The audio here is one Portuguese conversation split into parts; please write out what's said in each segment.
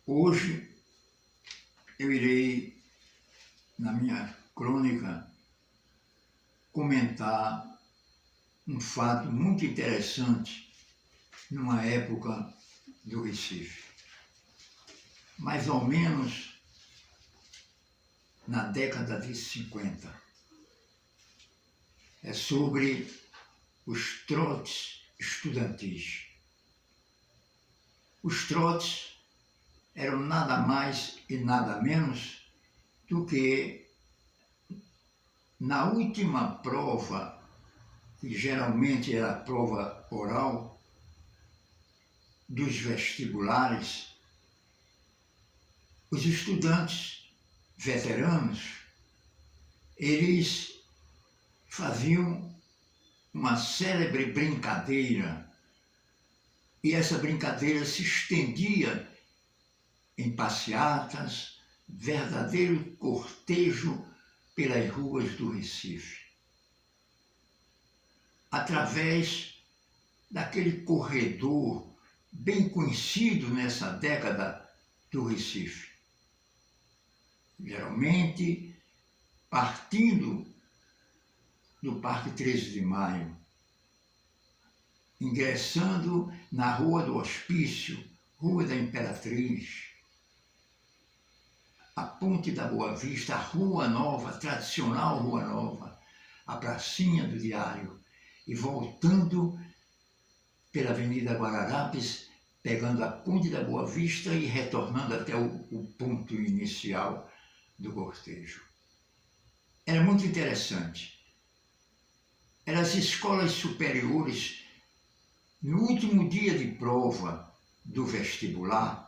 Hoje eu irei, na minha crônica, comentar um fato muito interessante numa época do Recife. Mais ou menos na década de 50. É sobre os trotes estudantis. Os trotes eram nada mais e nada menos do que, na última prova, que geralmente era a prova oral, dos vestibulares, os estudantes veteranos, eles faziam uma célebre brincadeira, e essa brincadeira se estendia em passeatas, verdadeiro cortejo pelas ruas do Recife. Através daquele corredor bem conhecido nessa década do Recife. Geralmente partindo do Parque 13 de Maio, ingressando na Rua do Hospício, Rua da Imperatriz, a Ponte da Boa Vista, a Rua Nova, a tradicional Rua Nova, a Pracinha do Diário, e voltando pela Avenida Guararapes, pegando a Ponte da Boa Vista e retornando até o ponto inicial do cortejo. Era muito interessante. Eram as escolas superiores, no último dia de prova do vestibular,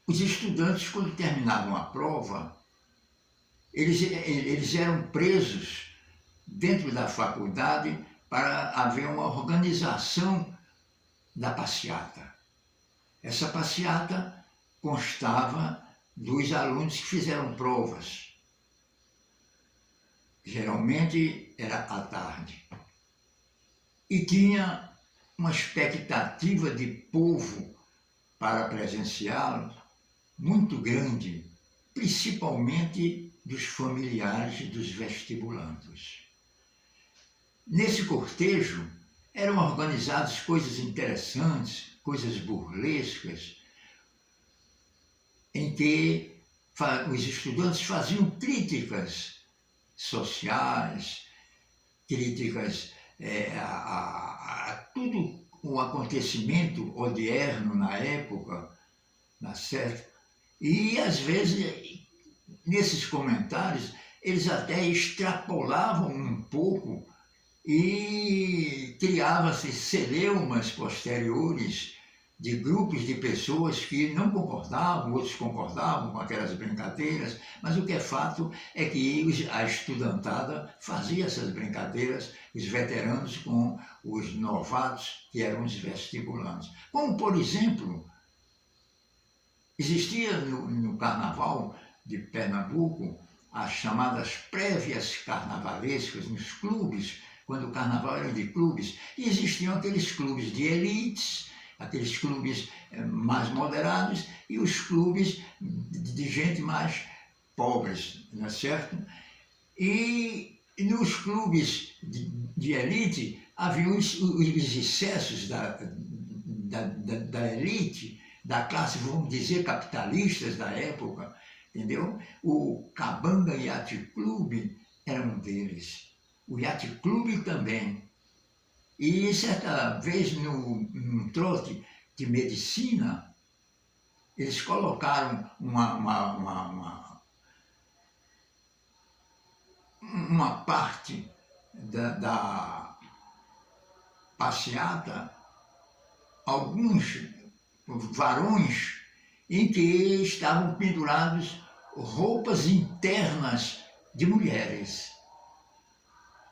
os estudantes, quando terminavam a prova, eles eram presos dentro da faculdade para haver uma organização da passeata. Essa passeata constava dos alunos que fizeram provas. Geralmente era à tarde. E tinha uma expectativa de povo para presenciá-lo muito grande, principalmente dos familiares dos vestibulandos. Nesse cortejo eram organizadas coisas interessantes, coisas burlescas, em que os estudantes faziam críticas sociais, críticas a tudo o acontecimento odierno na época, tá certo? E, às vezes, nesses comentários, eles até extrapolavam um pouco e criava-se celeumas posteriores de grupos de pessoas que não concordavam, outros concordavam com aquelas brincadeiras, mas o que é fato é que a estudantada fazia essas brincadeiras, os veteranos com os novatos, que eram os vestibulantes. Como, por exemplo, existia no Carnaval de Pernambuco as chamadas prévias carnavalescas nos clubes, quando o Carnaval era de clubes, e existiam aqueles clubes de elites, aqueles clubes mais moderados e os clubes de gente mais pobres, não é certo? E nos clubes de elite havia os excessos da elite, da classe, vamos dizer, capitalistas da época, entendeu? O Cabanga Yacht Club era um deles. O Yacht Club também. E certa vez, num trote de medicina, eles colocaram uma parte da passeata, alguns varões em que estavam pendurados roupas internas de mulheres,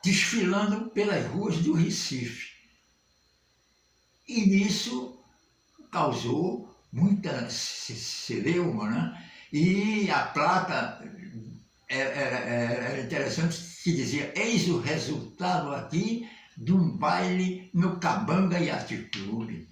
desfilando pelas ruas do Recife. E nisso causou muita celeuma, né? E a placa era interessante, que dizia: eis o resultado aqui de um baile no Cabanga Yacht Club.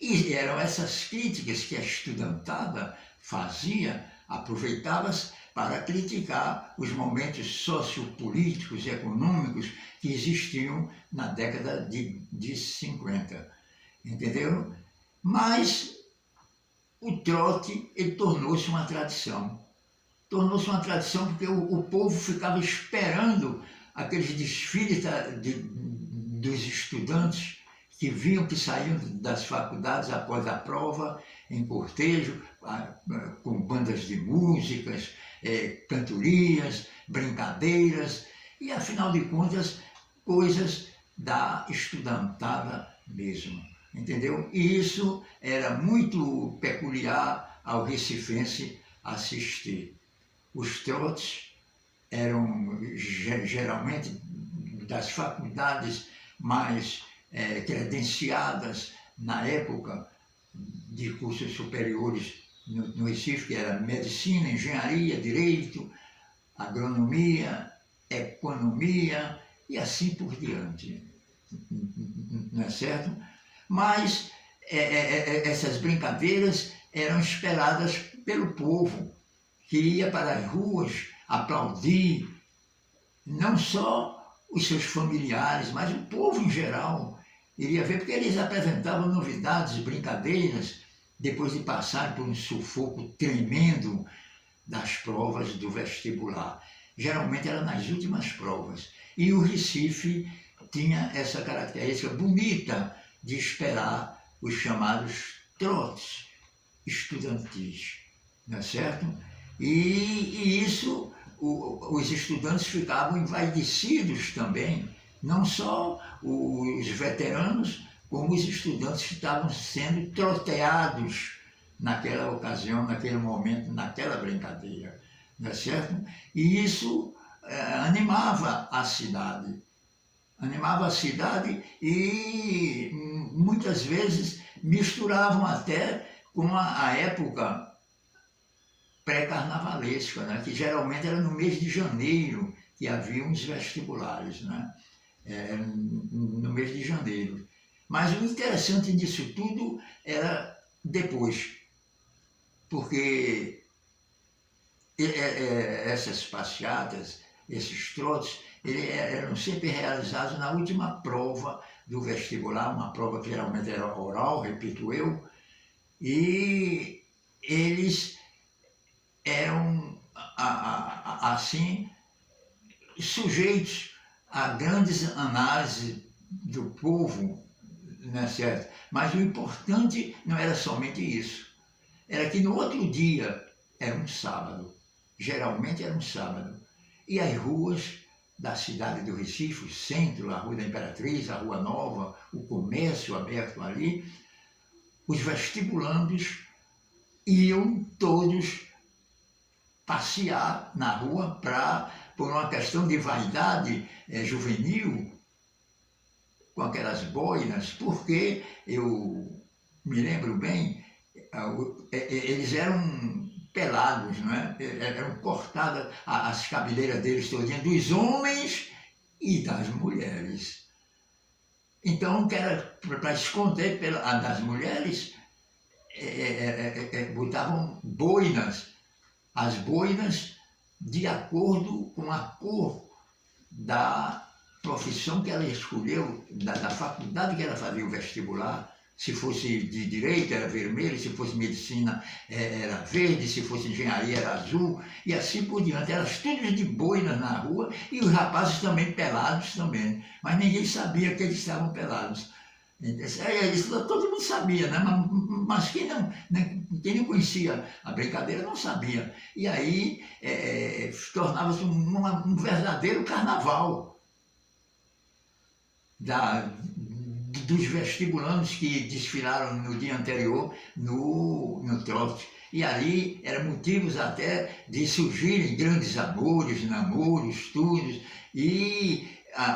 E eram essas críticas que a estudantada fazia, aproveitava-se para criticar os momentos sociopolíticos e econômicos que existiam na década de 50. Entendeu? Mas o trote ele tornou-se uma tradição. Tornou-se uma tradição porque o povo ficava esperando aqueles desfiles dos estudantes que vinham, que saíam das faculdades após a prova, em cortejo, com bandas de músicas, cantorias, brincadeiras, e afinal de contas, coisas da estudantada mesmo. Entendeu? E isso era muito peculiar ao recifense assistir. Os trotes eram geralmente das faculdades mais credenciadas na época de cursos superiores no Recife, que era medicina, engenharia, direito, agronomia, economia e assim por diante. Não é certo? Mas essas brincadeiras eram esperadas pelo povo, que ia para as ruas aplaudir, não só os seus familiares, mas o povo em geral iria ver, porque eles apresentavam novidades, brincadeiras, depois de passar por um sufoco tremendo das provas do vestibular. Geralmente era nas últimas provas. E o Recife tinha essa característica bonita de esperar os chamados trotes estudantis, não é certo? E isso, os estudantes ficavam envaidecidos também, não só os veteranos, como os estudantes que estavam sendo troteados naquela ocasião, naquele momento, naquela brincadeira, não é certo? E isso animava a cidade. Animava a cidade e muitas vezes misturavam até com a época pré-carnavalesca, né? Que geralmente era no mês de janeiro que haviam os vestibulares, né? No mês de janeiro. Mas o interessante disso tudo era depois, porque essas passeatas, esses trotes, eram sempre realizados na última prova do vestibular, uma prova que geralmente era oral, repito eu, e eles eram, assim, sujeitos a grandes análises do povo, não é certo? Mas o importante não era somente isso, era que no outro dia, era um sábado, geralmente era um sábado, e as ruas da cidade do Recife, o centro, a Rua da Imperatriz, a Rua Nova, o comércio aberto ali, os vestibulandos iam todos passear na rua por uma questão de vaidade juvenil, com aquelas boinas, porque eu me lembro bem, eles eram pelados, não é? Eram cortadas as cabeleiras deles todinhas, dos homens e das mulheres. Então, que era para esconder das mulheres, botavam boinas, as boinas de acordo com a cor da profissão que ela escolheu, da faculdade que ela fazia o vestibular. Se fosse de direito era vermelho, se fosse medicina era verde, se fosse engenharia era azul, e assim por diante. Eram todos de boinas na rua e os rapazes também pelados também, mas ninguém sabia que eles estavam pelados. Isso todo mundo sabia, né? Mas quem não conhecia a brincadeira não sabia. E aí tornava-se um verdadeiro carnaval dos vestibulandos que desfilaram no dia anterior no trote. E ali eram motivos até de surgirem grandes amores, namoros, estudos, e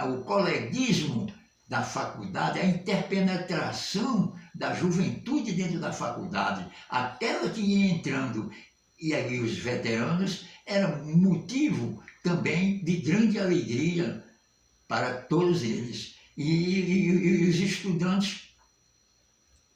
o coleguismo da faculdade, a interpenetração da juventude dentro da faculdade, aquela que ia entrando, e aí os veteranos, era um motivo também de grande alegria para todos eles. E os estudantes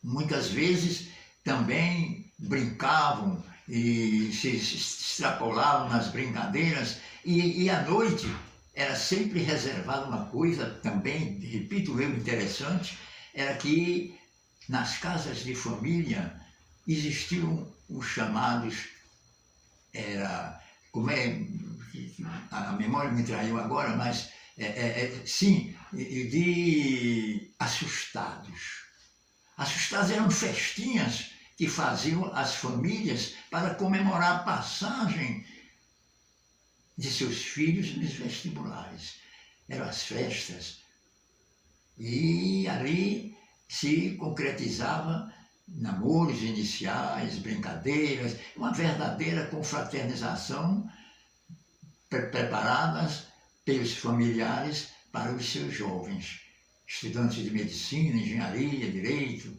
muitas vezes também brincavam e se extrapolavam nas brincadeiras, e à noite era sempre reservada uma coisa também, repito eu, interessante, era que nas casas de família existiam os chamados, como é, a memória me traiu agora, mas sim, de assustados. Assustados eram festinhas que faziam as famílias para comemorar a passagem de seus filhos nos vestibulares. Eram as festas. E ali se concretizava namoros iniciais, brincadeiras, uma verdadeira confraternização preparadas pelos familiares para os seus jovens, estudantes de medicina, engenharia, direito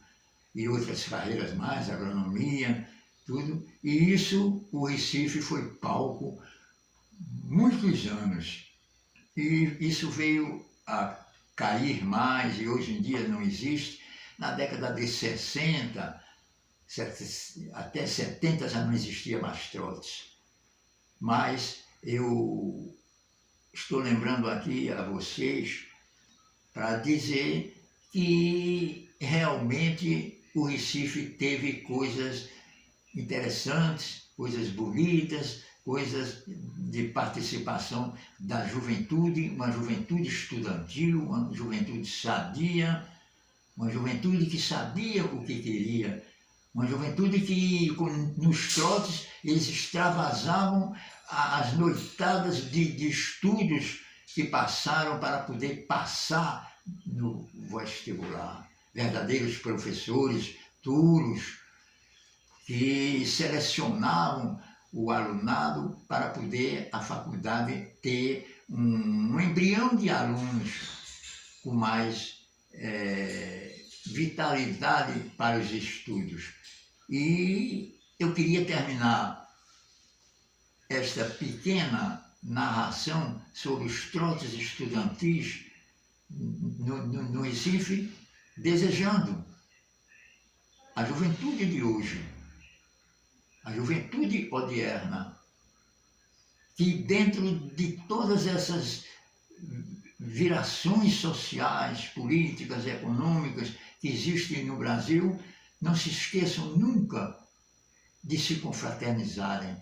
e outras carreiras mais, agronomia, tudo. E isso, o Recife foi palco muitos anos. E isso veio a cair mais e hoje em dia não existe. Na década de 60, até 70 já não existia mais trotes. Mas eu estou lembrando aqui a vocês para dizer que realmente o Recife teve coisas interessantes, coisas bonitas, coisas de participação da juventude, uma juventude estudantil, uma juventude sadia, uma juventude que sabia o que queria, uma juventude que, nos trotes, eles extravasavam as noitadas de estudos que passaram para poder passar no vestibular. Verdadeiros professores, duros, que selecionavam o alunado para poder a faculdade ter um embrião de alunos com mais vitalidade para os estudos. E eu queria terminar esta pequena narração sobre os trotes estudantis no Recife, desejando a juventude de hoje, a juventude odierna, que dentro de todas essas virações sociais, políticas, econômicas que existem no Brasil, não se esqueçam nunca de se confraternizarem,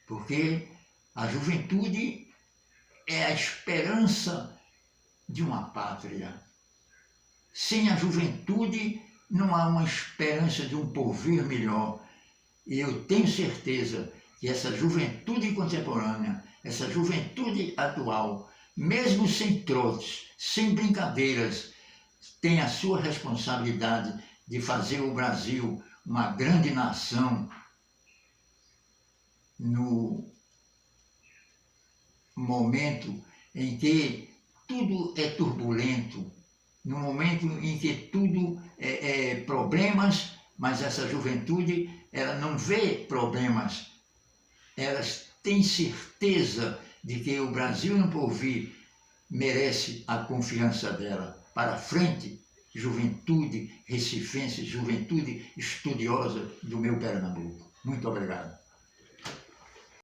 porque a juventude é a esperança de uma pátria. Sem a juventude não há uma esperança de um porvir melhor. E eu tenho certeza que essa juventude contemporânea, essa juventude atual, mesmo sem trotes, sem brincadeiras, tem a sua responsabilidade de fazer o Brasil uma grande nação no momento em que tudo é turbulento, no momento em que tudo é problemas, mas essa juventude, ela não vê problemas, elas têm certeza de que o Brasil no porvir merece a confiança dela. Para frente, juventude recifense, juventude estudiosa do meu Pernambuco. Muito obrigado.